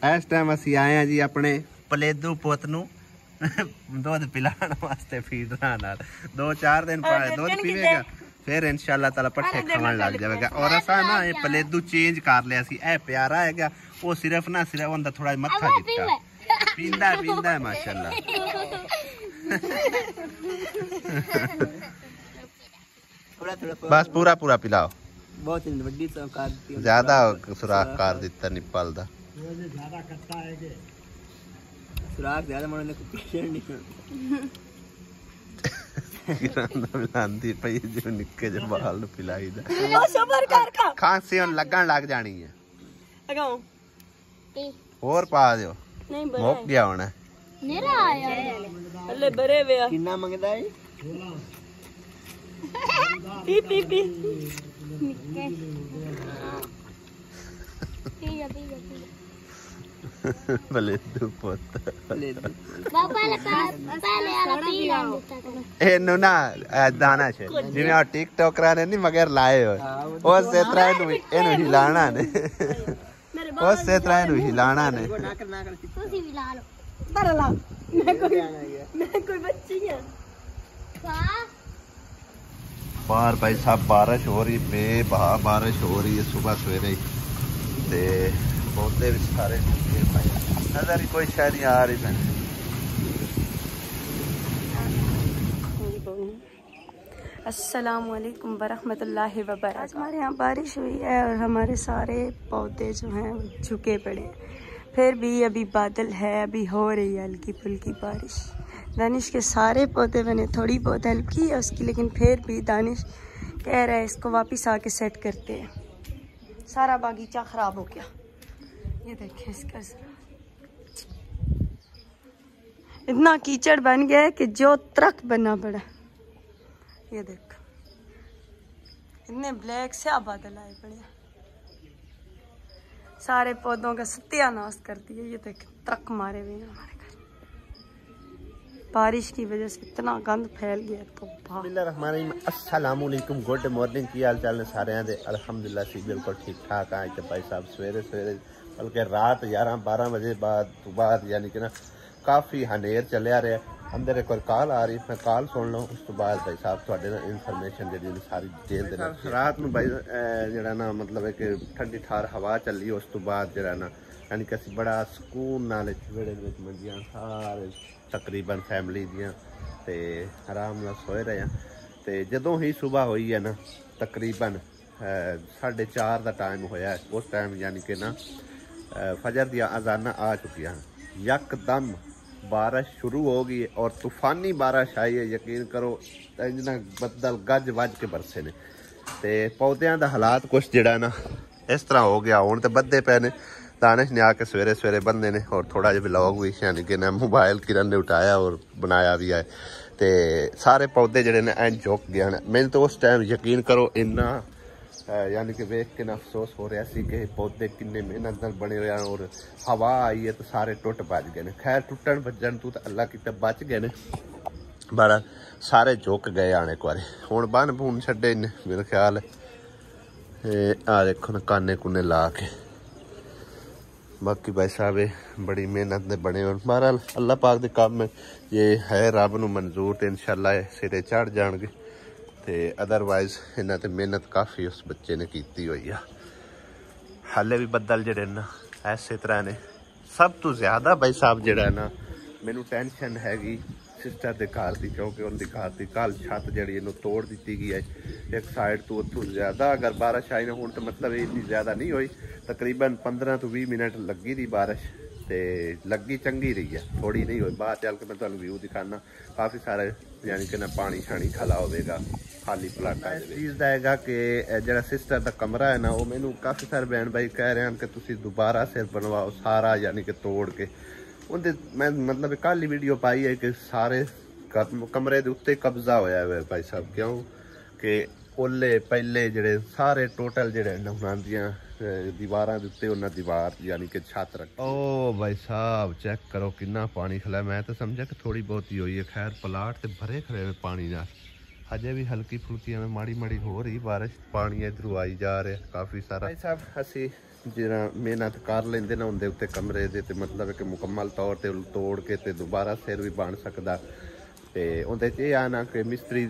इस टाइम असी आए हैं जी अपने पलेदू पुत नू दुध पिलाने वास्ते फीडर नाल 2-4 दिन दुध पीवेगा फिर इंशाल्लाह ताला पट्ठे खाने लग जाएगा। और असा ना ये पलेदू चेंज कर लिया सी, ए प्यारा है वो सिर्फ ना सिर्फ उनका थोड़ा मत्था दिखता पींदा है माशाल्लाह। बस पूरा पूरा पिलाओ, बहुत बड़ी ज्यादा सुराख कर दिता निप्पल दा सुराख ज्यादा मारने को पीछे नहीं मिलांदी पई जो निक्के जे बाल नु पिलाई दा ओ सबर कर का खांसी हुन लगन लग जानी है लगाओ और पा दियो नहीं मुक गया होना मेरा आया अल्ले बरे वे कितना मंगदा है पी पी पी निक्के पी पलेदू पुत बाबा पहले वाला पी ला एनु ना दाना छे जिवें आ टिकटॉकरा ने नहीं मगर लाए हो ओ से तरह नु एनु हिलाना ने ओ से तरह नु हिलाना ने तुसी भी ला लो पर ला मैं कोई बच्ची है वाह बाहर भाई साहब बारिश हो रही बेबहा बारिश हो रही है सुबह सवेरे ते पौधे भी सारे नजर ही कोई शायद नहीं आ रही है। अस्सलामुअलैकुम वरहमतुल्लाहि वबरकातुहू। हमारे यहाँ बारिश हुई है और हमारे सारे पौधे जो हैं वो झुके पड़े हैं। फिर भी अभी बादल है, अभी हो रही है हल्की फुल्की बारिश। दानिश के सारे पौधे मैंने थोड़ी बहुत हेल्प की है उसकी, लेकिन फिर भी दानिश कह रहा है इसको वापस आके सेट करते हैं। सारा बागीचा ख़राब हो गया, ये देखें इसका इतना कीचड़ बन गया है कि जो ट्रक बनना पड़ा। ये देख इतने ब्लैक से बादल आए पड़े, सारे पौधों का सत्यानाश कर दिया। ये देख ट्रक मारे हुए हैं हमारे घर, बारिश की वजह से इतना गंद फैल गया। तो अस्सलामुअलैकुम, गुड मॉर्निंग, की हाल चाल ने सारे दे? अल्हम्दुलिल्लाह सी बिल्कुल ठीक ठाक है। कि भाई साहब सवेरे सवेरे बल्कि रात 11-12 बजे बाद यानी कि ना काफ़ी हनेर चलिया रहा। अंदर एक और कॉल आ रही, मैं कॉल सुन लो उस तो बाद भाई साहब थोड़े ना इनफॉर्मेशन जी सारी डिटेल देना। रात में भाई जरा ना मतलब है कि ठंडी ठार हवा चली, उस तो बाद जरा ना यानी कि असी बड़ा सुकून नाल वेड़े मंजियां सारे तकरीबन फैमिली दियां ते आराम नाल सोए रहे हैं। ते जदों ही सुबह हुई है ना तकरीबन 4:30 का टाइम होया, उस टाइम यानी कि ना फजर दिया अजाना आ चुकी हैं। यकदम बारिश शुरू हो गई और तूफानी बारिश आई है। यकीन करो इंजना बदल गज वज के बरसे ने ते पौधों का हालात कुछ जड़ा ना इस तरह हो गया। हुण तो बदे पे ने, दानिश ने आके सवेरे सवेरे बंदे ने और थोड़ा जिहा व्लॉग भी यानी कि ना मोबाइल किरण ने उठाया और बनाया भी है। तो सारे पौधे जड़े ने एंड झुक गए हैं। मैंने तो उस टाइम यकीन करो इन्ना यानी कि वेख के ना अफसोस हो रहा सी कि पौधे किन्ने मेहनत नाल बने रहे हैं और हवा आई है तो सारे टुट भज गए ने। खैर टुटन भजन तू तो अल्लाह किते बच गए ने, बड़ा सारे झुक गए आने एक बारी। हुण बन बून छड्डे ने मेरे ख्याल आ देखो ना काने कुने ला के। बाकी भाई साहब बड़ी मेहनत ने बने और बहरहाल अल्लाह पाक दे काम ये है, रब नूं मंजूर तो इंशाल्लाह सिरे चढ़ जाणगे। तो अदरवाइज इन्हां ते मेहनत काफ़ी उस बच्चे ने की हुई है। हाले भी बदल जड़े ना ऐसे तरह ने। सब तो ज़्यादा भाई साहब जड़ा ना मैनू टेंशन हैगी सिस्टर के घर की, क्योंकि उनके घर की कल छत जी इन्हों तोड़ दी गई है एक साइड तो। उतों ज़्यादा अगर बारिश आई ना हूँ तो मतलब इतनी ज़्यादा नहीं हुई, तकरीबन 15 तो 20 मिनट लगी रही बारिश। तो लगी चंगी रही है, थोड़ी नहीं हुई। बाहर चल के मैं तुहानू व्यू दिखाना, काफ़ी सारे यानी कि ना पानी शानी खला होगा खाली प्लाटा। इस चीज़ का है कि जरा सिस्टर का कमरा है ना वो मैनू काफ़ी सारे बहन भाई कह रहे हैं कि तुसी दोबारा सिर बनवाओ सारा यानी कि तोड़ के। उनके मैं मतलब कल ही वीडियो पाई है कि सारे कमरे के उत्ते कब्जा होया है भाई साहब, क्यों कि ओले पहले जड़े सारे टोटल जड़े उन्होंने दीवारां दे उत्ते उन्हें दीवार यानी कि छत रख। ओ भाई साहब चेक करो कितना पानी खला। मैं तो समझा कि थोड़ी बहुत ही हुई है। खैर प्लाट तो भरे खड़े हुए पानी नाल, अजे भी हल्की फुल्की में माड़ी माड़ी हो रही बारिश, पानी इधरों आई जा रहा है काफ़ी सारा। भाई साहब असी ਜਿਹੜਾ ਮਿਹਨਤ ਕਰ ਲੈਂਦੇ ਨਾ ਉਹਦੇ ਉੱਤੇ ਕਮਰੇ ਦੇ ਤੇ ਮਤਲਬ ਕਿ ਮੁਕੰਮਲ ਤੌਰ ਤੇ ਤੋੜ ਕੇ ਤੇ ਦੁਬਾਰਾ ਸਿਰ ਵੀ ਬਣ ਸਕਦਾ। ਤੇ ਉਹਦੇ 'ਚ ਇਹ ਆ ਨਾ ਕਿ ਮਿਸਤਰੀ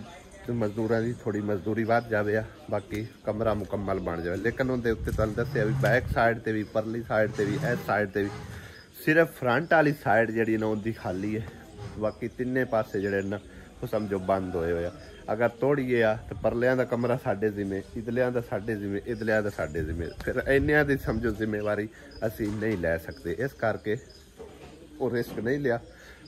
ਮਜ਼ਦੂਰਾਂ ਦੀ ਥੋੜੀ ਮਜ਼ਦੂਰੀ ਵੱਧ ਜਾਵੇ ਆ, ਬਾਕੀ ਕਮਰਾ ਮੁਕੰਮਲ ਬਣ ਜਾਵੇ। ਲੇਕਿਨ ਉਹਦੇ ਉੱਤੇ ਤੁਹਾਨੂੰ ਦੱਸਿਆ ਵੀ ਬੈਕ ਸਾਈਡ ਤੇ ਵੀ, ਪਰਲੀ ਸਾਈਡ ਤੇ ਵੀ, ਇਸ ਸਾਈਡ ਤੇ ਵੀ, ਸਿਰਫ ਫਰੰਟ ਵਾਲੀ ਸਾਈਡ ਜਿਹੜੀ ਨਾ ਉਹਦੀ ਖਾਲੀ ਹੈ, ਬਾਕੀ ਤਿੰਨੇ ਪਾਸੇ ਜਿਹੜੇ ਨਾ ਉਹ ਸਮਝੋ ਬੰਦ ਹੋਏ ਹੋਏ ਆ। ਅਗਰ ਤੋੜੀਏ ਆ ਤੇ ਪਰਲਿਆਂ ਦਾ ਕਮਰਾ ਸਾਡੇ ਜ਼ਿੰਮੇ, ਇਧਲਿਆਂ ਦਾ ਸਾਡੇ ਜ਼ਿੰਮੇ, ਇਧਲਿਆਂ ਦਾ ਸਾਡੇ ਜ਼ਿੰਮੇ, ਫਿਰ ਇੰਨਿਆਂ ਦੀ ਸਮਝੋ ਜ਼ਿੰਮੇਵਾਰੀ ਅਸੀਂ ਨਹੀਂ ਲੈ ਸਕਦੇ। ਇਸ ਕਰਕੇ ਉਹ ਰਿਸਕ ਨਹੀਂ ਲਿਆ।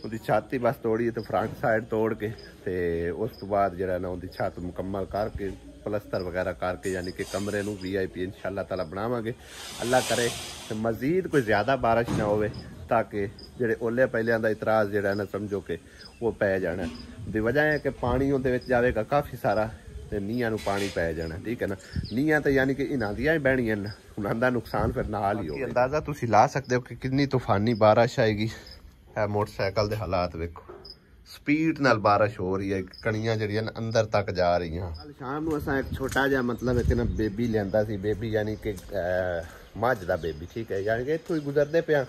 ਉਹਦੀ ਛੱਤ ਹੀ ਬਸ ਤੋੜੀ ਤੇ ਫਰੰਟ ਸਾਈਡ ਤੋੜ ਕੇ ਤੇ ਉਸ ਤੋਂ ਬਾਅਦ ਜਿਹੜਾ ਨਾ ਉਹਦੀ ਛੱਤ ਮੁਕੰਮਲ ਕਰਕੇ ਪਲਸਤਰ ਵਗੈਰਾ ਕਰਕੇ ਯਾਨੀ ਕਿ ਕਮਰੇ ਨੂੰ VIP ਇਨਸ਼ਾਅੱਲਾ ਤਾਲਾ ਬਣਾਵਾਂਗੇ। ਅੱਲਾ ਕਰੇ ਤੇ ਮਜ਼ੀਦ ਕੋਈ ਜ਼ਿਆਦਾ ਬਾਰਿਸ਼ ਨਾ ਹੋਵੇ ਤਾਂ ਕਿ ਜਿਹੜੇ ਓਲੇ ਪਹਿਲਿਆਂ ਦਾ ਇਤਰਾਜ਼ ਜਿਹੜਾ ਨਾ ਸਮਝੋ ਕਿ ਉਹ ਪੈ ਜਾਣਾ। ਦੀ ਵਜ੍ਹਾ ਹੈ ਕਿ ਪਾਣੀ ਉਹਦੇ ਵਿੱਚ ਜਾਵੇਗਾ ਕਾਫੀ ਸਾਰਾ ਤੇ ਨੀਹਾਂ ਨੂੰ ਪਾਣੀ ਪੈ ਜਾਣਾ, ਠੀਕ ਹੈ ਨਾ। ਨੀਹਾਂ ਤਾਂ ਯਾਨੀ ਕਿ ਇਹਨਾਂ ਦੀਆਂ ਹੀ ਬਹਿਣੀਆਂ ਨੇ, ਉਹਨਾਂ ਦਾ ਨੁਕਸਾਨ ਫਿਰ ਨਾਲ ਹੀ ਹੋਵੇ। ਅੰਦਾਜ਼ਾ ਤੁਸੀਂ ਲਾ ਸਕਦੇ ਹੋ ਕਿ ਕਿੰਨੀ ਤੂਫਾਨੀ ਬਾਰਿਸ਼ ਆਏਗੀ। ਇਹ ਮੋਟਰਸਾਈਕਲ ਦੇ ਹਾਲਾਤ ਵੇਖੋ, ਸਪੀਡ ਨਾਲ ਬਾਰਿਸ਼ ਹੋ ਰਹੀ ਹੈ, ਕਣੀਆਂ ਜਿਹੜੀਆਂ ਅੰਦਰ ਤੱਕ ਜਾ ਰਹੀਆਂ। ਸ਼ਾਮ ਨੂੰ ਅਸਾਂ ਇੱਕ ਛੋਟਾ ਜਿਹਾ ਮਤਲਬ ਹੈ ਕਿ ਨਾ ਬੇਬੀ ਲਿਆਂਦਾ ਸੀ, ਬੇਬੀ ਯਾਨੀ ਕਿ ਮੱਝ ਦਾ ਬੇਬੀ, ਠੀਕ ਹੈ, ਯਾਨੀ ਕਿ ਇੱਥੋਂ ਹੀ ਗੁਜ਼ਰਦੇ ਪਿਆ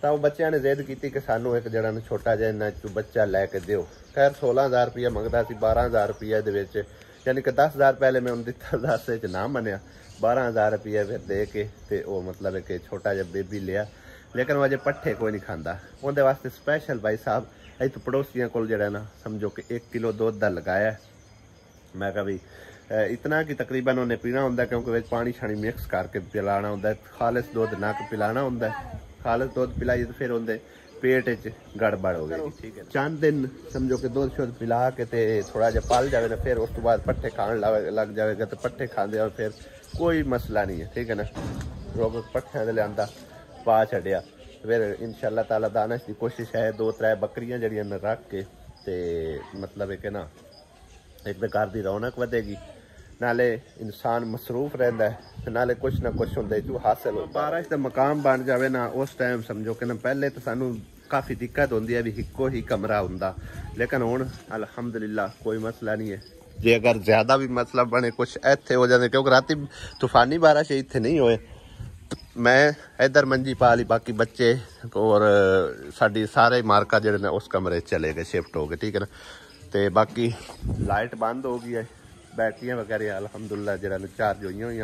ਤਾਂ ਉਹ ਬੱਚਿਆਂ ਨੇ ਜ਼ਿੱਦ ਕੀਤੀ ਕਿ ਸਾਨੂੰ ਇੱਕ ਜਿਹੜਾ ਨਾ ਛੋਟਾ ਜਿਹਾ ਇਹਨਾਂ 'ਚੋਂ ਬੱਚਾ ਲੈ ਕੇ ਦਿਓ। ਖੈਰ 16,000 ਰੁਪਇਆ ਮੰਗਦਾ ਸੀ, 12,000 ਰੁਪਇਆ ਦੇ ਵਿੱਚ ਯਾਨੀ ਕਿ 10,000 ਪਹਿਲੇ ਮੈਂ ਉਹਨੂੰ ਦਿੱਤਾ, 10 'ਚ ਨਾ ਮੰਨਿਆ, 12,000 ਰੁਪਇਆ ਫਿਰ ਦੇ ਕੇ ਤੇ ਉਹ ਮਤਲਬ ਹੈ ਕਿ ਛੋਟਾ ਜਿਹਾ ਬੇਬੀ ਲਿਆ। ਲੇਕਿਨ ਉਹ ਅਜੇ ਪੱਠੇ ਕੋਈ ਨਹੀਂ ਖਾਂਦਾ। ਉਹਦੇ ਵਾਸਤੇ ਸਪੈਸ਼ਲ ਭਾਈ ਸਾਹਿਬ ਇੱਥੋਂ ਪੜੋਸੀਆਂ ਕੋਲ ਜਿਹੜਾ ਨਾ ਸਮਝੋ ਕਿ 1 ਕਿਲੋ ਦੁੱਧ ਦਾ ਲਗਾਇਆ। ਮੈਂ ਕਿਹਾ ਵੀ ਇਤਨਾ ਕਿ ਤਕਰੀਬਨ ਉਹਨੇ ਪੀਣਾ ਹੁੰਦਾ ਕਿਉਂਕਿ ਵਿੱਚ ਪਾਣੀ ਛਾਣੀ ਮਿਕਸ ਕਰਕੇ ਪਿਲਾਣਾ ਹੁੰਦਾ, ਖਾਲਿਸ ਦੁੱਧ ਨਾ ਪਿਲਾਣਾ ਹੁੰਦਾ। ਖਾਲਿਸ ਦੁੱਧ ਪਿਲਾਈਏ ਤਾਂ ਫਿਰ ਉਹਦੇ पेट गड़बड़ हो गई, ठीक है। चंद दिन समझो कि दूध शुद्ध पिला के ते थोड़ा जहा पल जाए ना, फिर उस तो बाद पट्ठे खान लग जाएगा तो पट्ठे खाते और फिर कोई मसला नहीं है, ठीक है ना। रोग पट्ठे लिया पा छड़िया फिर इंशाअल्लाह ताला दानश की कोशिश है 2-3 बकरियां जड़ियां रख के ते मतलब है कि ना एक तो घर की रौनक वधेगी, नाले इंसान मसरूफ रहता है, नाले कुछ ना कुछ होंगे जो हासिल हो। बारिश का मकाम बन जाए ना उस टाइम समझो कि ना पहले तो सानू काफ़ी दिक्कत होती है भी इको ही कमरा होंदा, लेकिन हुण अल्हम्दुलिल्लाह कोई मसला नहीं है। जे अगर ज़्यादा भी मसला बने कुछ इत्थे हो जाते क्योंकि राती तूफानी बारिश इत्थे नहीं होए, मैं इधर मंजी पा ली, बाकी बच्चे और साड़ी सारे मार्का जिहड़े ने उस कमरे चले गए, शिफ्ट हो गए, ठीक है ना। तो बाकी लाइट बंद हो गई है, बैटरियां वगैरह अलहमदुल्ला जो चार्ज हुई हुई,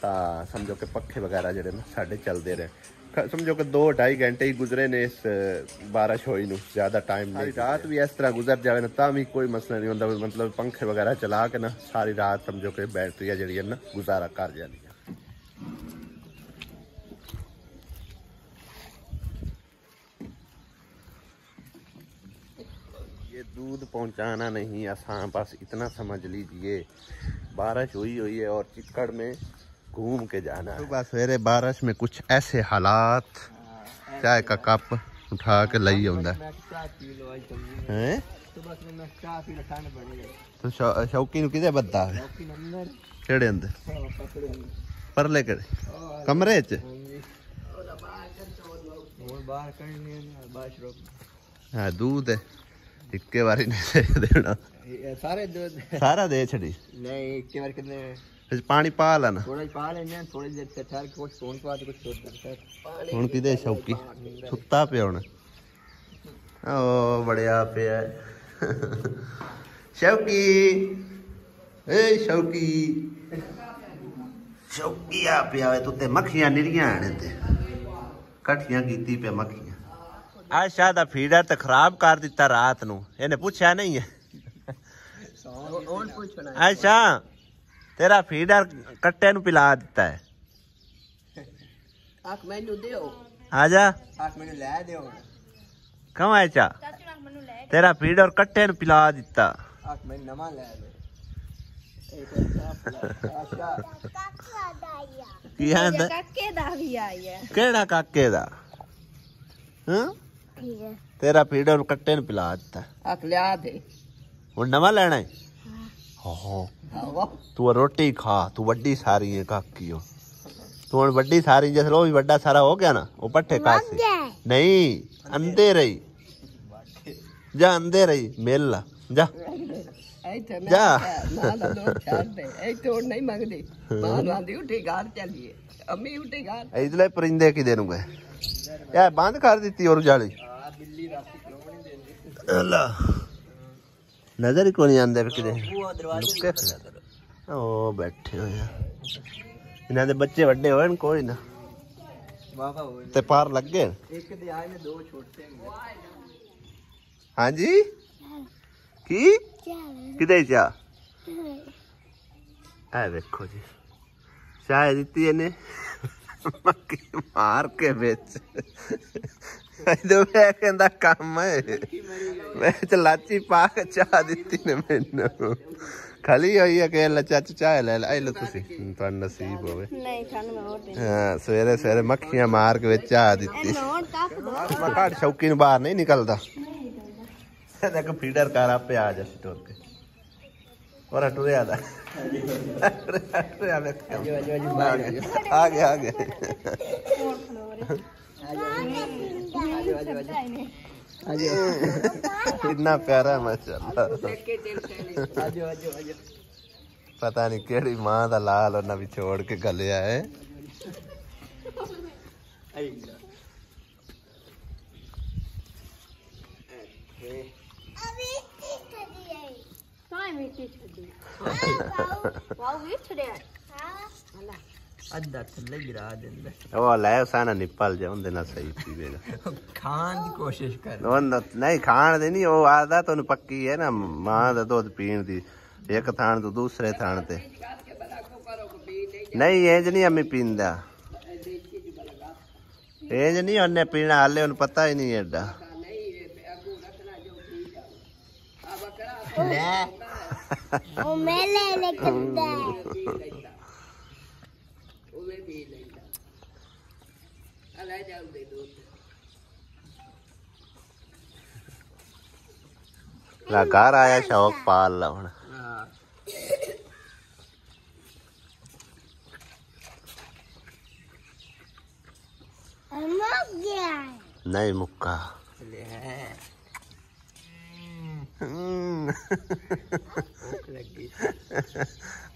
तो समझो कि पखे वगैरह जो साढ़े चलते रहे। समझो कि 2-2.5 घंटे ही गुजरे ने इस बारिश होई नूं, ज़्यादा टाइम नहीं। रात भी इस तरह गुजर जाए ना तो भी कोई मसला नहीं होता, मतलब पंखे वगैरह चला के ना सारी रात समझो कि बैटरियां जड़ियां ना गुजारा कर जानी। ये दूध पहुंचाना नहीं आसान, बस इतना समझ लीजिए बारिश हुई है और चिक्कड़ में घूम के जाना है। बस सवेरे बारिश में कुछ ऐसे हालात, चाय का कप उठा के लई आंदा है। तो शौकी नूं किदे बद्दा है? केड़े अंदर परले केड़े कमरे च? हाँ दूध है इक्के बारी नहीं देना, सारा दे छड़ी नहीं इक्के बार कितने पानी पा लेना, थोड़ा पा लेना, थोड़ी देर से ठहर के कुछ फोन पा दे कुछ हुन किदे शौकी सुत्ता पे हुन। ओ बड़िया पे है शौकी, ए शौकी शौकी आ पे आवे तू ते मक्खियां निरियां ने ते कठियां कीती पे मक्खियां। आशा दा फीडर तो खराब कर दिता रात नू, इन्हें पूछा नहीं है। आशा तेरा फीडर कट्टे नू पिला दिता है, आजा क्यों आशा तेरा फीडर कट्टे नू पिला दिता। केड़ा काके दा तेरा फीडर कट्टे ने पिला दिता, लिया दे हुण नवा लेना है। तू रोटी खा, तू वड्डी सारी है काकी हो, तू हुण वड्डी सारी जैसे वो भी वड्डा सारा हो गया ना, वो पट्ठे कासे नहीं अंधे रही जा, अंधे रही मेल ला जा जा नहीं मंगदी उठी घर चलिए अम्मी उठेगा इधले परिंदे की देनूंगा यार बंद कर दी और जाली बिल्ली रात को नहीं देंदी अल्लाह नजर ही को नहीं आंदे किदे वो दरवाजे ओ बैठे हो यार इन्हां दे बच्चे वड्डे होन कोई ना वाह हो ते पार लग गए एक दे आए ने दो छोड़ते हैं हां जी की किदे चा आ देखो जी चाय दी इन्हें मक्की मार के बेच कहता काम है मैं लाची पा के चाह दी ने मैनू खाली हुई है कि चाचू चाय ले लो तुसी तुहाडा नसीब होवे हाँ सवेरे सवेरे मक्खियां मार के चाह दी घट शौकीन बाहर नहीं निकलता देखो फीडर कर आपे आ जा स्टोर के और टुरे आ गया इतना प्यारा माशाल्लाह पता नहीं केड़ी मां दा लाल उन्हें भी छोड़ के गलिया है अद्धा थल्ले गिरा देंदे ओ ले साना निपल जा उंदे ना सही पीवेगा खान की कोशिश कर नहीं खान दे नहीं वो आदत तो पक्की है ना मां दा दूध पीण दी एक थान तो दूसरे थान ते नहीं इंज नहीं अम्मी पींदा इंज नहीं उन्हें पीना हाले उन्हें पता ही नहीं एडा ओ मेले लेकंदा घर आया शौक पाल ला हुण नहीं मुक्का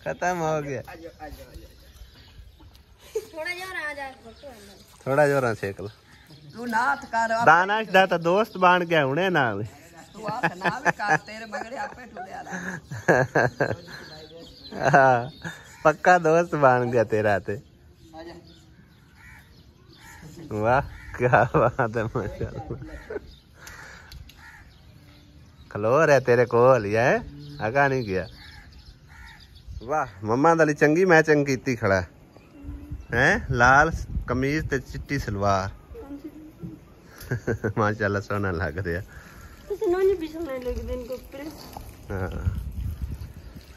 खत्म हो गया थोड़ा जोर सेक लो तू नाथ कर दानिश दा तो दोस्त बन गया हुणे नाल तू आप ना भी कर तेरे बगड़े आपे टूटे आ पक्का दोस्त बन गया तेरा ते आजा वाह क्या बात है माशाल्लाह खलो रहा तेरे कोल है आगा नहीं गया वाह मम्मा दली चंगी मैचिंग कीती खड़ा है लाल कमीज ते चिट्टी सलवार माशाल्लाह सोना लग रहा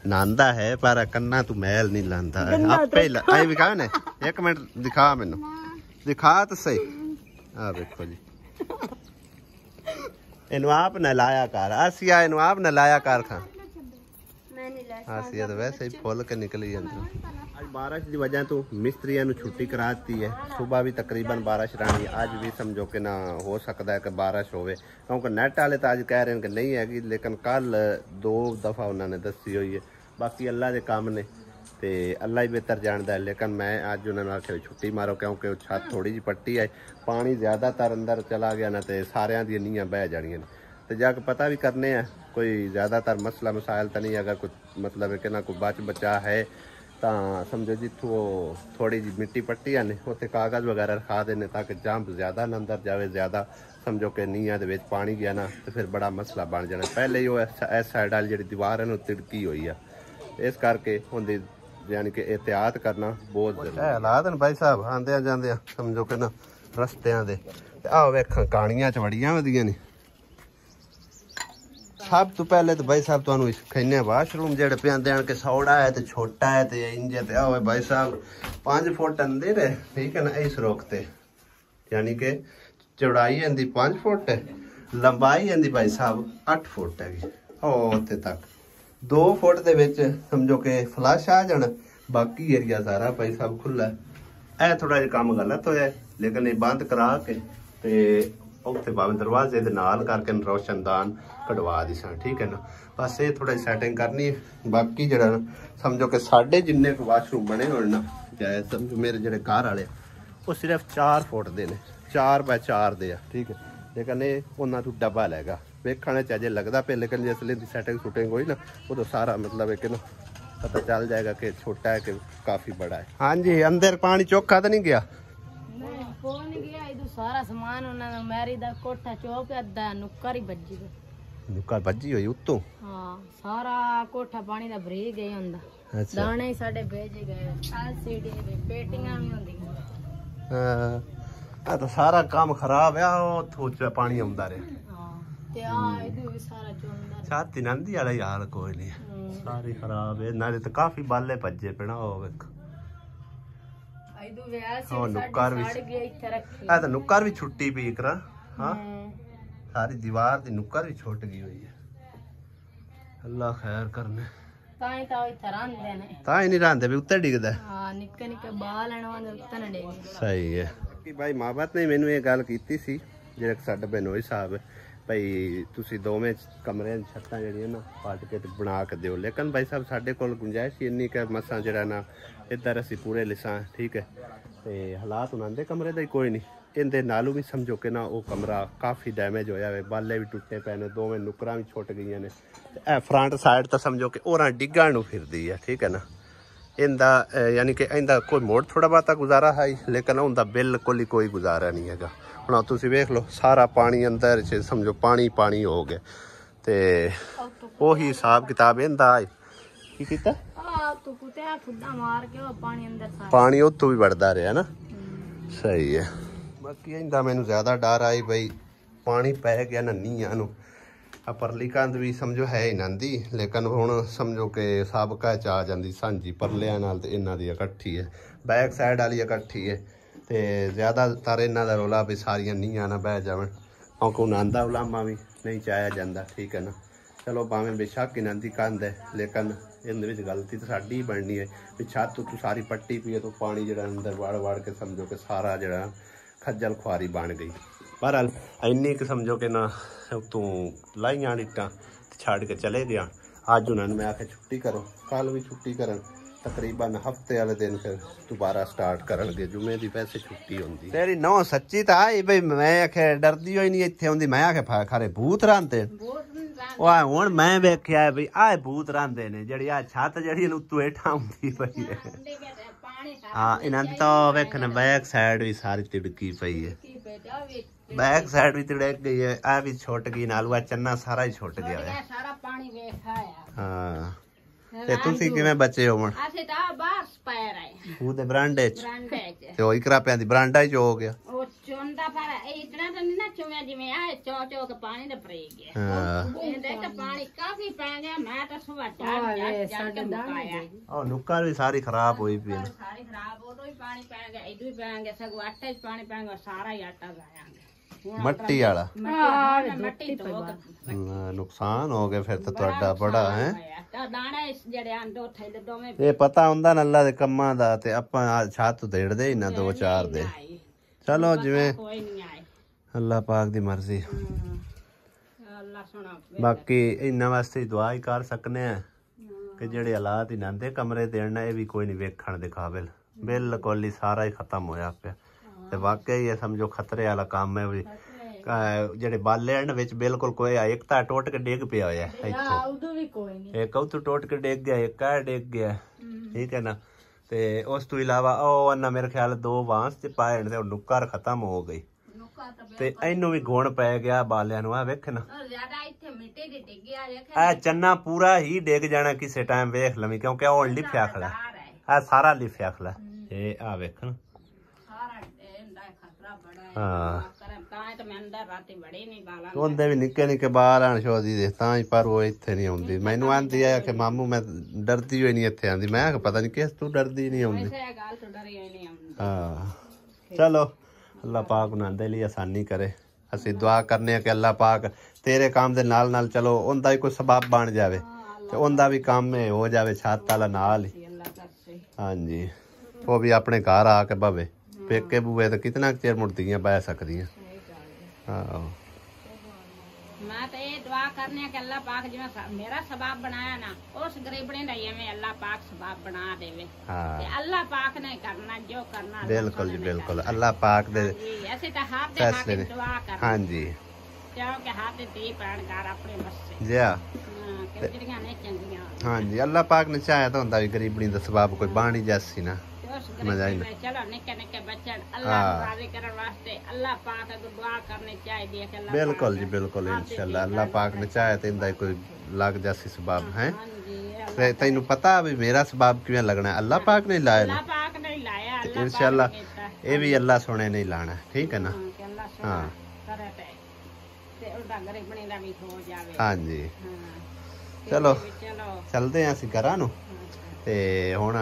नांदा है पर कन्ना तू मैल नहीं लांदा आपे आई भी कहा ने एक मिनट दिखा मैनू दिखा तो सही आ देखो जी इनू आप न लाया कर आसिया इनू आप न लाया कर खा आसिया तो वैसे ही फुल के निकली अंदर आज बारिश की वजह तो मिस्त्रियों ने छुट्टी करा दी है सुबह भी तकरीबन बारिश रहनी आज भी समझो कि ना हो सकता है कि बारिश होवे क्योंकि नेट वाले तो आज कह रहे हैं कि नहीं हैगी लेकिन कल 2 दफ़ा उन्होंने दसी हुई है बाकी अल्लाह के काम ने ते अल्लाह ही बेहतर जानता है लेकिन मैं आज उन्होंने आखिया छुट्टी मारो क्योंकि छत थोड़ी जी पट्टी है पानी ज़्यादातर अंदर चला गया ना तो सारे दी नींह बह जानियां तो जाके पता भी करने हैं कोई ज़्यादातर मसला मसाइल तो नहीं अगर कुछ मतलब है कि ना कोई बचा है तो समझो जितों थोड़ी जी मिट्टी पट्टी है उत्थे कागज़ वगैरह रखा देने ताकि जंप ज़्यादा ना अंदर जाए ज़्यादा समझो कि नींह दे विच पानी गया ना तो फिर बड़ा मसला बन जाना पहले ही वो इस साइड वाली जी दीवार है तिड़की हुई है इस करके उनकी यानी कि एहतियात करना बहुत जरूरी है हालात ने भाई साहब आंदे जांदे समझो कि ना रस्तियां दे आ वेखां कानियां च वड़ियां वधियां ने सब तो पहले तो भाई साहब तुहानू कहने वाशरूम जेड़े पे आंदे कि सौड़ा है तो छोटा है तो इंज ते आओ भाई साहब 5 फुट अंदर है ठीक है ना इस रोकते यानी कि चौड़ाई इनकी 5 फुट है लंबाई इनकी भाई साहब 8 फुट हैगी उत्थे तक 2 फुट दे विच समझो कि फ्लश आ जाना बाकी एरिया सारा भाई साहब खुला है थोड़ा जिहा काम गलत होया लेकिन ये बंद करा के ते ਉੱਥੇ ਭਾਵੇਂ ਦਰਵਾਜ਼ੇ ਦੇ ਨਾਲ ਕਰਕੇ ਰੋਸ਼ਨਦਾਨ ਕਢਵਾ ਦਿਸਾਂ, ਠੀਕ ਹੈ ਨਾ। ਬਸ ਇਹ ਥੋੜਾ ਸੈਟਿੰਗ ਕਰਨੀ ਹੈ। ਬਾਕੀ ਜਿਹੜਾ ਸਮਝੋ ਕਿ ਸਾਡੇ ਜਿੰਨੇ ਕੁ ਵਾਸ਼ਰੂਮ ਬਣੇ ਹੋਣ ਨਾ, ਚਾਹੇ ਸਮਝੋ ਮੇਰੇ ਜਿਹੜੇ ਘਰ ਵਾਲੇ ਉਹ ਸਿਰਫ 4 ਫੁੱਟ ਦੇ ਨੇ, 4 ਬਾय 4 ਦੇ ਆ, ਠੀਕ ਹੈ। ਲੇਕਿਨ ਇਹ ਉਹਨਾਂ ਤੋਂ ਡੱਬਾ ਲੈਗਾ ਵੇਖਣ ਚ ਅਜੇ ਲੱਗਦਾ ਪਿਆ, ਲੇਕਿन ਜਿਸਲੇ ਦੀ ਸੈਟਿੰਗ ਸ਼ੂਟਿੰਗ ਹੋਈ ना उदो सारा मतलब है कि ना पता चल जाएगा कि छोटा है कि काफी बड़ा है। हाँ जी, अंदर पानी चौखा तो नहीं गया? नहीं, कौन गया? इधर सारा सामान उन्होंने मेरी दा कोठा चौक अद्धा नुक्कर ही बज्जी दा, नुक्कर बज्जी हुई उत्तों। हाँ, सारा कोठा पानी दा भरी गया हुंदा। अच्छा, दाने ही साडे भेजे गए, एलसीडी दे पेटियां भी हुंदी। हां, तो सारा काम खराब है। ओ थोचा पानी आंदा रहे। ਤੇ ਆ ਇਹਦੇ ਵੀ ਸਾਰਾ ਚੋਂਦਾ ਛਾਤੀ ਨੰਦੀ ਵਾਲਾ ਯਾਰ ਕੋਈ ਨਹੀਂ, ਸਾਰੀ ਖਰਾਬ ਹੈ। ਨਾਲੇ ਤਾਂ ਕਾਫੀ ਬਾਲੇ ਭੱਜੇ ਪੈਣਾ ਉਹ ਵੇਖ। ਆਈਦੂ ਵਿਆਹ ਸੀ ਉਹ ਨੁੱਕਰ ਵੀ ਸਾੜ ਗਿਆ ਇੱਥੇ ਰੱਖੀ। ਆ ਤਾਂ ਨੁੱਕਰ ਵੀ ਛੁੱਟੀ ਪਈ ਕਰਾ। ਹਾਂ, ਸਾਰੀ ਦੀਵਾਰ ਦੀ ਨੁੱਕਰ ਵੀ ਛੁੱਟ ਗਈ ਹੋਈ ਹੈ। ਅੱਲਾ ਖੈਰ ਕਰਨੇ। ਤਾਂ ਹੀ ਤਾਂ ਇੱਥੇ ਰਹਿੰਦੇ ਨੇ, ਤਾਂ ਹੀ ਨਹੀਂ ਰਹਿੰਦੇ ਵੀ ਉੱਤੇ ਡਿੱਗਦਾ। ਹਾਂ, ਨਿੱਕੇ ਨਿੱਕੇ ਬਾਲ ਲੈਣ ਦੇ ਉੱਤੇ ਨਾ ਡਿੱਗੇ। ਸਹੀ ਹੈ ਕਿ ਭਾਈ ਮਾਂ ਬਾਪ ਨੇ ਮੈਨੂੰ ਇਹ ਗੱਲ ਕੀਤੀ ਸੀ, ਜਿਹੜਾ ਸਾਡਾ ਬਨੋਈ ਸਾਹਿਬ ਹੈ, ਭਾਈ ਤੁਸੀਂ ਦੋਵੇਂ ਕਮਰਿਆਂ ਦੀ ਛੱਤਾਂ ਜਿਹੜੀਆਂ ਨਾ ਪਾਟ ਕੇ ਤੇ ਬਣਾ ਕੇ ਦਿਓ। ਲੇਕਿਨ ਭਾਈ ਸਾਹਿਬ ਸਾਡੇ ਕੋਲ ਗੁੰਜਾਇਸ਼ ਇੰਨੀ ਕਿ ਮਸਾਂ ਜਿਹੜਾ ਨਾ ਇੱਧਰ ਅਸੀਂ ਪੂਰੇ ਲਿਸਾਂ, ਠੀਕ ਹੈ। ਤੇ ਹਾਲਾਤ ਉਹਨਾਂ ਦੇ ਕਮਰੇ ਦਾ ਹੀ ਕੋਈ ਨਹੀਂ, ਇਹਦੇ ਨਾਲੋਂ ਵੀ ਸਮਝੋ ਕਿ ਨਾ ਉਹ ਕਮਰਾ ਕਾਫੀ ਡੈਮੇਜ ਹੋਇਆ ਵੇ, ਬਾਲੇ ਵੀ ਟੁੱਟੇ ਪਏ ਨੇ, ਦੋਵੇਂ ਨੁੱਕਰਾਂ ਵੀ ਛੁੱਟ ਗਈਆਂ ਨੇ। ਤੇ ਇਹ ਫਰੰਟ ਸਾਈਡ ਤਾਂ ਸਮਝੋ ਕਿ ਉਹਨਾਂ ਡਿੱਗਣ ਨੂੰ ਫਿਰਦੀ ਹੈ, ਠੀਕ ਹੈ ਨਾ। ਇਹਦਾ ਯਾਨੀ ਕਿ ਇਹਦਾ ਕੋਈ ਮੋੜ ਥੋੜਾ ਬਹੁਤਾ ਗੁਜ਼ਾਰਾ ਹੈ, ਲੇਕਿਨ ਉਹਦਾ ਬਿਲਕੁਲ ਹੀ ਕੋਈ ਗੁਜ਼ਾਰਾ ਨਹੀਂ ਹੈਗਾ। ਹੁਣ ਤੁਸੀਂ ਵੇਖ ਲਓ ਸਾਰਾ ਪਾਣੀ ਅੰਦਰ ਚ ਸਮਝੋ ਪਾਣੀ ਪਾਣੀ ਹੋ ਗਿਆ। ਤੇ ਉਹੀ ਹਿਸਾਬ ਕਿਤਾਬ ਇਹਦਾ ਕੀ ਕੀਤਾ, ਆ ਤੂੰ ਕੁੱਤਿਆ ਖੁੱਡਾ ਮਾਰ ਕੇ ਉਹ ਪਾਣੀ ਅੰਦਰ ਸਾਰਾ ਪਾਣੀ ਉੱਥੋਂ ਵੀ ਵੜਦਾ ਰਿਹਾ ਨਾ। ਸਹੀ ਹੈ। ਬਾਕੀ ਇਹਦਾ ਮੈਨੂੰ ਜ਼ਿਆਦਾ ਡਰ ਆਈ ਬਈ ਪਾਣੀ ਪੈ ਗਿਆ ਨੰਨੀਆਂ ਨੂੰ। ਆ ਪਰਲੀ ਕੰਧ ਵੀ ਸਮਝੋ ਹੈ ਹੀ ਨੰਦੀ, ਲੇਕਿਨ ਹੁਣ ਸਮਝੋ ਕਿ ਸਾਬਕਾ ਚ ਆ ਜਾਂਦੀ ਸਾਂਝੀ ਪਰਲਿਆਂ ਨਾਲ ਤੇ ਇਹਨਾਂ ਦੀ ਇਕੱਠੀ ਹੈ, ਬੈਕ ਸਾਈਡ ਵਾਲੀ ਇਕੱਠੀ ਹੈ। ਤੇ ਜ਼ਿਆਦਾਤਰ ਇਹਨਾਂ ਦਾ ਰੌਲਾ ਵੀ ਸਾਰੀਆਂ ਨੀਹਾਂ ਨਾ ਬਹਿ ਜਾਵਣ, ਕਿਉਂਕਿ ਉਹਨਾਂ ਦਾ ਉਲਾਮਾ ਵੀ ਨਹੀਂ ਚਾਹਿਆ ਜਾਂਦਾ, ਠੀਕ ਹੈ ਨਾ। ਚਲੋ ਭਾਵੇਂ ਬੇਸ਼ੱਕ ਇਹਨਾਂ ਦੀ ਕੰਧ ਹੈ, ਲੇਕਿਨ ਇਹਦੇ ਵਿੱਚ ਗਲਤੀ ਤਾਂ ਸਾਡੀ ਹੀ ਬਣਨੀ ਹੈ ਵੀ ਛੱਤ ਤੋਂ ਸਾਰੀ ਪੱਟੀ ਪਈ ਤੋਂ ਪਾਣੀ ਜਿਹੜਾ ਅੰਦਰ ਵੜ ਵੜ ਕੇ ਸਮਝੋ ਕਿ ਸਾਰਾ ਜਿਹੜਾ ਖੱਜਲ ਖੁਆਰੀ ਬਣ ਗਈ। ਬਹਰਹਾਲ ਇੰਨੀ ਕੁ ਸਮਝੋ ਕਿ ਨਾ ਤੂੰ ਲਾਈਆਂ ਇੱਟਾਂ ਛੱਡ ਕੇ ਚਲੇ ਗਿਆ। ਅੱਜ ਉਹਨਾਂ ਨੂੰ ਮੈਂ ਆਖਿਆ ਛੁੱਟੀ ਕਰੋ, ਕੱਲ ਵੀ ਛੁੱਟੀ ਕਰਨ, तकरीबन हफ्ते वाले दिन फिर दोबारा स्टार्ट करनगे। जुमे दी वैसे छुट्टी होंदी। तेरी नौ सच्ची तो आई बई, मैं आखे डरदी होई नहीं इत्थे होंदी, मैं आखे खरे भूत रहांदे ओए। हुण मैं वेख्या है बई आ भूत रहांदे ने, जेहड़ी आ छत जेहड़ी उत्तों हेठां हुंदी पई है। हां, इन्हां दी तो वेखन बैक साइड भी सारी तिड़की पई है, बैक साइड भी तिड़क गई है, आ भी छुट गई, नालू चन्ना सारा ही छुट गया है। सारा पानी वेखा है। हां, ਤੇ ਤੁਸੀਂ ਕਿਵੇਂ ਬਚੇ ਹੋ ਹੁਣ? ਅਸੀਂ ਤਾਂ ਬਾਹਰ ਪੈ ਰਹੇ ਉਹਦੇ ਬਰਾਂਡੇ 'ਚ ਬਰਾਂਡੇ 'ਚ। ਤੇ ਉਹ ਇਕਰਾਪਿਆਂ ਦੀ ਬਰਾਂਡਾ 'ਚ ਹੋ ਗਿਆ। ਉਹ ਚੋਂਦਾ ਪਰ ਇਤਨਾ ਤਾਂ ਨਹੀਂ ਨਾ ਚੁੰਮਿਆ ਜਿਵੇਂ ਆ ਚੋ ਕੇ ਪਾਣੀ ਦੇ ਭਰੇ ਗਿਆ। ਹਾਂ, ਇਹਦੇ ਤਾਂ ਪਾਣੀ ਕਾਫੀ ਪੈ ਗਿਆ। ਮੈਂ ਤਾਂ ਸੁਬਾ ਚੜ ਕੇ ਮੁਕਾਇਆ। ਉਹ ਨੁੱਕਰ ਵੀ ਸਾਰੀ ਖਰਾਬ ਹੋਈ ਪਈ। ਸਾਰੀ ਖਰਾਬ, ਉਦੋਂ ਹੀ ਪਾਣੀ ਪੈ ਗਿਆ, ਇਦੋਂ ਹੀ ਪੈ ਗਿਆ, ਸਗੋਂ ਆਟੇ 'ਚ ਪਾਣੀ ਪੈ ਗਿਆ, ਸਾਰਾ ਹੀ ਆਟਾ ਲਾਇਆ ਮੱਟੀ ਵਾਲਾ। ਮੱਟੀ ਤੋਂ ਨੁਕਸਾਨ ਹੋ ਗਿਆ ਫਿਰ ਤਾਂ ਤੁਹਾਡਾ ਬੜਾ ਹੈ। ਦਾਣੇ ਜਿਹੜੇ ਆਂਡੋ ਥੈਲੇ ਦੋਵੇਂ ਇਹ ਪਤਾ ਹੁੰਦਾ ਨਾ ਅੱਲਾ ਦੇ ਕੰਮਾਂ ਦਾ, ਤੇ ਆਪਾਂ ਛੱਤ ਦੇੜਦੇ ਹੀ ਨਾ 2-4 ਦੇ। ਚਲੋ ਜਿਵੇਂ ਕੋਈ ਨਹੀਂ ਆਏ, ਅੱਲਾ ਪਾਕ ਦੀ ਮਰਜ਼ੀ। ਅੱਲਾ ਸੁਣਾ। ਬਾਕੀ ਇਹਨਾਂ ਵਾਸਤੇ ਦੁਆ ਹੀ ਕਰ ਸਕਨੇ ਆ ਕਿ ਜਿਹੜੇ ਹਾਲਾਤ ਇਹਨਾਂ ਦੇ ਕਮਰੇ ਦੇਣ ਇਹ ਵੀ ਕੋਈ ਨਹੀਂ ਵੇਖਣ ਦੇ ਕਾਬਿਲ, ਬਿਲਕੁਲ ਹੀ ਸਾਰਾ ਹੀ ਖਤਮ ਹੋਇਆ ਪਿਆ। ਤੇ ਵਾਕਈ ਇਹ ਸਮਝੋ ਖਤਰੇ ਵਾਲਾ ਕੰਮ ਹੈ ਵੀ ਜਿਹੜੇ ਬਾਲੇਣ ਵਿੱਚ ਬਿਲਕੁਲ ਕੋਈ ਇੱਕ ਤਾਂ ਟੁੱਟ ਕੇ ਡਿੱਗ ਪਿਆ ਹੋਇਆ ਇੱਥੋਂ, ਉਦੋਂ ਵੀ ਕੋਈ ਨਹੀਂ, ਇੱਕ ਉੱਥੋਂ ਟੁੱਟ ਕੇ ਡਿੱਗ ਗਿਆ, ਇੱਕ ਆ ਡਿੱਗ ਗਿਆ, ਠੀਕ ਹੈ ਨਾ। ਤੇ ਉਸ ਤੋਂ ਇਲਾਵਾ ਉਹ ਨਾ ਮੇਰੇ ਖਿਆਲ 2 ਬਾਂਸ ਚ ਪਾਏ ਨੇ ਤੇ ਉਹ ਨੁੱਕਰ ਖਤਮ ਹੋ ਗਈ, ਤੇ ਇਹਨੂੰ ਵੀ ਗੁਣ ਪੈ ਗਿਆ ਬਾਲਿਆਂ ਨੂੰ। ਆ ਵੇਖ ਨਾ ਜ਼ਿਆਦਾ ਇੱਥੇ ਮਿੱਟੀ ਦੀ ਡਿੱਗਿਆ ਇਹ ਚੰਨਾ ਪੂਰਾ ਹੀ ਡਿੱਗ ਜਾਣਾ ਕਿਸੇ ਟਾਈਮ, ਵੇਖ ਲਵੀਂ, ਕਿਉਂਕਿ ਉਹ ਲਿਫਿਆ ਖੜਾ, ਇਹ ਸਾਰਾ ਲਿਫਿਆ ਖੜਾ। ਇਹ ਆ ਵੇਖਣ ਹਾਂ, ਉਹਦੇ ਵੀ ਨਿੱਕੇ ਨਿੱਕੇ ਬਾਲ ਆਣ ਸ਼ੋਦੀ ਦੇ ਤਾਂ ਹੀ, ਪਰ ਉਹ ਇੱਥੇ ਨਹੀਂ ਆਉਂਦੀ। ਮੈਨੂੰ ਆਂਦੀ ਆ ਕਿ ਮਾਮੂ ਮੈਂ ਡਰਦੀ ਹੋਈ ਨਹੀਂ ਇੱਥੇ ਆਂਦੀ। ਮੈਂ ਕਿਹਾ ਪਤਾ ਨਹੀਂ ਕਿਸ ਤੂੰ ਡਰਦੀ ਨਹੀਂ ਆਉਂਦੀ। ਹਾਂ, ਚਲੋ ਅੱਲਾ ਪਾਕ ਉਹਨਾਂ ਦੇ ਲਈ ਆਸਾਨੀ ਕਰੇ। ਅਸੀਂ ਦੁਆ ਕਰਨੇ ਆ ਕਿ ਅੱਲਾ ਪਾਕ ਤੇਰੇ ਕੰਮ ਦੇ ਨਾਲ ਨਾਲ ਚਲੋ ਉਹਦਾ ਵੀ ਕੋਈ ਸਬਬ ਬਣ ਜਾਵੇ ਤੇ ਉਹਦਾ ਵੀ ਕੰਮ ਹੋ ਜਾਵੇ ਛੱਤ ਵਾਲਾ ਨਾਲ ਹੀ। ਹਾਂਜੀ, ਉਹ ਵੀ ਆਪਣੇ ਘਰ ਆ ਕੇ ਬਵੇ। ਪੇਕੇ ਬੂਏ ਤੇ ਕਿਤਨਾ ਚਿਰ ਮੁੜਦੀਆਂ ਬਹਿ ਸਕਦੀਆਂ। हाँ मैं तो ये दुआ करने कि अल्लाह पाक जिवें मेरा सबाब बनाया ना उस गरीबनी का एवें अल्लाह पाक सबाब बना देवे। हाँ ते अल्लाह पाक ने करना जो करना अल्लाह बिल्कुल जी ने बिल्कुल करना। अल्लाह पाक दे जी ऐसे तो हाथ दे फैसले हाथ ने दुआ करना। हाँ जी क्योंकि हाथ दे धी भैन घर अपने बसे जी हाँ कि ਜਿਹੜੀਆਂ ਨੇ ਚੰਗੀਆਂ हाँ जी अल्लाह पाक ने चाहे तो ਹੁੰਦਾ ਵੀ ਗਰੀਬਣੀ ਦਾ ਸਬਾਬ ਕੋਈ ਬਾਣੀ ਜੈਸੀ ਨਾ ਤੇ ਉਸ मजा ही गरीबनी में चलो निक्के निक्के बच्चे अल्लाह हाँ। ਨੂੰ ਰਾਜ਼ੀ ਕਰਨ ਵਾਸਤੇ अल्लाह पाक अगर दुआ करनी चाहिए कि अल्लाह बिल्कुल पाक जी बिल्कुल आप दे इंशाल्लाह दी अल्लाह पाक जान ने चाहे तो इंदा कोई लग जैसी सबाब है हाँ जी ਤੇ ਤੈਨੂੰ ਪਤਾ ਵੀ ਮੇਰਾ ਸਬਾਬ ਕਿਵੇਂ ਲੱਗਣਾ ਹੈ? ਅੱਲਾਹ ਪਾਕ ਨੇ ਲਾਇਆ अल्लाह ਨਾ पाक ने लाया ਤੇ अल्लाह इंशाल्लाह पाक ने ਕੀਤਾ ਇਹ ਵੀ ਅੱਲਾਹ ਸੋਹਣੇ ਨੇ ਲਾਣਾ ਠੀਕ ਹੈ ਨਾ ਕਿ ਅੱਲਾਹ ਹਾਂ। ਸੁਣਾ ਕਰੇ ਤੇ ਉਹਦਾ ਗਰੀਬਣੀ ਦਾ ਵੀ ਹੋ ਜਾਵੇ ਹਾਂ ਜੀ ਹਾਂ ਚਲੋ ਚਲੋ ਚੱਲਦੇ ਆਂ ਅਸੀਂ ਘਰਾਂ ਨੂੰ ਤੇ ਹੁਣ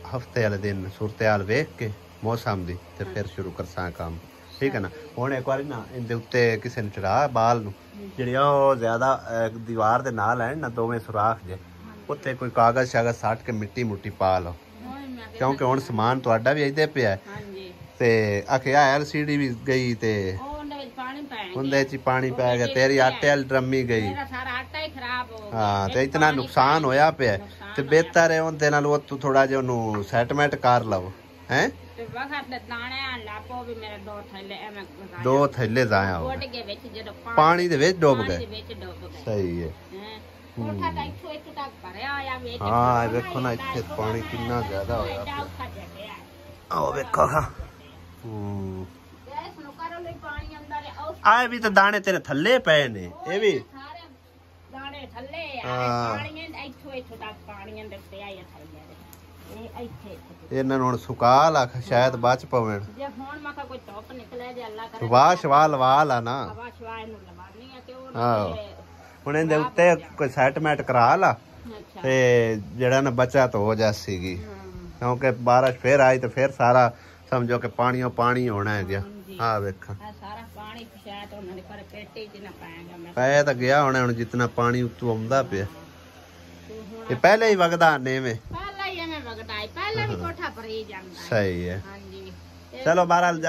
ਹਫਤੇ ਵਾਲੇ ਦਿਨ ਸੂਰਤ-ਹਾਲ ਵੇਖ ਕੇ ਮੌਸਮ ਦੀ ਤੇ ਫਿਰ ਸ਼ੁਰੂ ਕਰਸਾਂ ਕੰਮ ਠੀਕ ਹੈ ਨਾ। ਹੁਣ ਇੱਕ ਵਾਰੀ ਨਾ ਇਹਦੇ ਉੱਤੇ ਕਿਸੇ ਨੇ ਚੜਾ ਬਾਲ ਨੂੰ ਜਿਹੜੀਆਂ ਉਹ ਜ਼ਿਆਦਾ ਦੀਵਾਰ ਦੇ ਨਾਲ ਹੈ ਨਾ ਦੋਵੇਂ ਸੁਰਾਖ ਜੇ ਉੱਤੇ ਕੋਈ ਕਾਗਜ਼ ਸ਼ਾਗਜ਼ ਸਾਟ ਕੇ ਮਿੱਟੀ ਮੁੱਟੀ ਪਾ ਲਓ ਕਿਉਂਕਿ ਹੁਣ ਸਮਾਨ ਤੁਹਾਡਾ ਵੀ ਇੱਥੇ ਪਿਆ ਹੈ ਹਾਂਜੀ ਤੇ ਆਖਿਆ LCD ਵੀ ਗਈ ਤੇ ਉਹਦੇ ਵਿੱਚ ਪਾਣੀ ਪੈ ਗਿਆ ਉਹਦੇ ਚ ਹੀ ਪਾਣੀ ਪੈ ਗਿਆ ਤੇਰੀ ਆਟੇ ਵਾਲੀ ਡਰਮੀ ਗਈ ਮੇਰਾ ਸਾਰਾ ਆਟਾ ਹੀ ਖਰਾਬ ਹੋ ਗਿਆ ਹਾਂ ਤੇ ਇਤਨਾ ਨੁਕਸਾਨ ਹੋਇਆ ਪਿਆ ਤੇ ਬਿਹਤਰ ਹੈ ਉਹਦੇ ਨਾਲ ਉਹ ਤੂੰ ਥੋੜਾ ਜਿਹਾ ਉਹਨੂੰ ਸੈਟਲਮੈਂਟ ਕਰ ਲਵੋ ਹੈ ਤੇ ਵਖਤ ਦੇ ਦਾਣੇ ਆ ਲਾਪੋ ਵੀ ਮੇਰੇ ਦੋ ਥੈਲੇ ਐਵੇਂ ਦੋ ਥੈਲੇ ਜਾਇਆ ਹੋ ਉੱਡ ਕੇ ਵਿੱਚ ਜਦੋਂ ਪਾਣੀ ਦੇ ਵਿੱਚ ਡੁੱਬ ਪਾਣੀ ਗਏ ਦੇ ਵਿੱਚ ਡੁੱਬ ਗਏ ਸਹੀ ਹੈ ਹੈਂ। ਕੋਠਾ ਤਾਂ ਇੱਥੋਂ ਤੱਕ ਭਰਿਆ ਹੋਇਆ ਵਿੱਚ ਹਾਂ ਇਹ ਵੇਖੋ ਨਾ ਇੱਥੇ ਪਾਣੀ ਕਿੰਨਾ ਜ਼ਿਆਦਾ ਹੋਇਆ ਐਡਾ ਪਿਆ ਔਖਾ ਚੱਲਿਆ ਆਹ ਵੇਖੋ ਹਾਂ ਗੈਸ ਨੂੰ ਕਰਨ ਲਈ ਪਾਣੀ ਅੰਦਰ ਹੈ ਉਹ ਆਏ ਵੀ ਤਾਂ ਦਾਣੇ ਤੇਰੇ ਥੱਲੇ ਪਏ ਨੇ ਇਹ ਵੀ ਸਾਰੇ ਦਾਣੇ ਥੱਲੇ ਆ ਹਾਂ। ਪਾਣੀ ਇੱਥੋਂ ਤੱਕ ਪਾਣੀ ਅੰਦਰ ਪਿਆ ਹੈ ਥੱਲੇ ਇਹ ਇੱਥੇ ਇਹਨਾਂ ਨੂੰ ਹੁਣ ਸੁਕਾ ਲਾ ਸ਼ਾਇਦ ਬਚ ਪਵਣ ਜੇ ਹੁਣ ਮਾ ਕੋਈ ਧੁੱਪ ਨਿਕਲੇ ਜੇ ਅੱਲਾ ਕਰੇ ਵਾਹ ਸ਼ਵਾ ਲਵਾ ਲਾ ਨਾ ਹਵਾ ਸ਼ਵਾਏ ਨੂੰ ਲਵਾਨੀ ਆ ਤੇ ਉਹ ਆਹੋ। ਹੁਣ ਇਹਦੇ ਉੱਤੇ ਕੋਈ ਸੈਟਲਮੈਂਟ ਕਰਾ ਲਾ ਅੱਛਾ ਤੇ ਜਿਹੜਾ ਨਾ ਬਚਾ ਤਾਂ ਹੋ ਜਾ ਸੀਗੀ ਹਾਂ ਕਿਉਂਕਿ ਬਾਰਿਸ਼ ਫੇਰ ਆਈ ਤੇ ਫੇਰ ਸਾਰਾ ਸਮਝੋ ਕਿ ਪਾਣੀ ਪਾਣੀ ਹੋਣਾ ਹੈ ਗਿਆ ਹਾਂ ਵੇਖਾਂ ਆ ਸਾਰਾ ਪਾਣੀ ਸ਼ਾਇਦ ਉਹਨਾਂ ਦੇ ਪਰ ਪੇਟੀ ਚ ਨਾ ਪਾਏਗਾ ਮੈਂ ਪੈ ਤਾਂ ਗਿਆ ਹੋਣਾ ਹੁਣ ਜਿੰਨਾ ਪਾਣੀ ਉੱਤੋਂ ਆਉਂਦਾ ਪਿਆ ਇਹ ਪਹਿਲੇ ਹੀ ਵਗਦਾ ਨੇਵੇਂ ਪਹਿਲਾਂ ਹੀ ਐਵੇਂ ਵਗਦਾ ਹੈ ਪਹਿਲਾਂ ਵੀ ਕੋਠਾ ਭਰੀ ਜਾਂਦਾ ਹੈ ਸਹੀ ਹੈ ਹਾਂਜੀ ਤੇ ਚਲੋ ਬਹਰਾਲ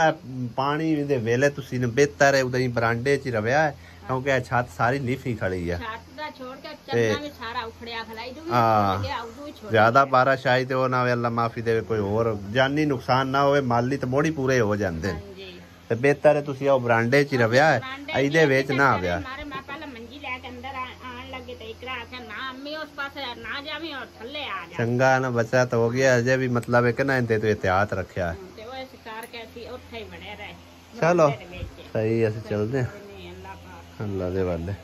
ਪਾਣੀ ਦੇ ਵੇਲੇ ਤੁਸੀਂ ਨੇ ਬਿਹਤਰ ਹੈ ਉਦਾਂ ਹੀ ਬਰਾਂਡੇ 'ਚ ਹੀ ਰਵਿਆ ਹੈ ਕਿਉਂਕਿ ਇਹ ਛੱਤ ਸਾਰੀ ਲੀਫੀ ਖੜੀ ਆ ਛੱਤ ਦਾ ਛੋੜ ਕੇ ਚੰਨਾ ਵੀ ਸਾਰਾ ਉਖੜਿਆ ਖਲਾਈ ਦੂਗੀ ਹਾਂ। ਗਿਆ ਉਦੋਂ ਹੀ ਛੋੜ ਜ਼ਿਆਦਾ ਬਾਰਿਸ਼ ਆਈ ਤੇ ਉਹ ਨਾ ਹੋਵੇ ਅੱਲਾ ਮਾਫੀ ਦੇਵੇ ਕੋਈ ਹੋਰ ਜਾਨੀ ਨੁਕਸਾਨ ਨਾ ਹੋਵੇ ਮਾਲੀ ਤੇ ਬੋੜੀ ਪੂਰੇ ਹੋ ਜਾਂਦੇ ਨੇ ਹਾਂਜੀ ਤੇ ਬਿਹਤਰ ਹੈ ਤੁਸੀਂ ਉਹ ਬਰਾਂਡੇ 'ਚ ਹੀ ਰਵਿਆ ਹੈ ਇਹਦੇ ਵਿੱਚ ਨਾ ਆਵਿਆ ਮਾਰੇ ਮੈਂ ਪਹਿਲਾਂ ਮੰਜੀ ਲੈ ਕੇ ਅੰਦਰ ਆਣ ਲੱਗੇ ਤੇ ਇਕਰਾ ਆਖਿਆ ਨਾ ਅੰਮੀ ਉਸ ਪਾਸੇ ਨਾ ਜਾਵੀਂ ਔਰ ਥੱਲੇ ਆ ਜਾ ਚੰਗਾ ਨਾ ਬਚਾ ਤਾਂ ਹੋ ਗਿਆ ਅਜੇ ਵੀ ਮਤਲਬ ਹੈ ਕਿ ਨਾ ਇਹਦੇ ਤੋਂ ਇhtiyat ਰੱਖਿਆ ਹੈ। ਤੇ ਉਹ ਇਸ ਕਰਕੇ ਅਸੀਂ ਉੱਥੇ ਹੀ ਬਣੇ ਰਹੇ ਚਲੋ ਬਰਾਂਡੇ ਦੇ ਵਿੱਚ। ਸਹੀ ਅਸੀਂ ਚੱਲਦੇ ਹਾਂ ਨਹੀਂ ਅੱਲਾ ਪਾਕ ਅੱਲਾ ਦੇ ਵਾਲੇ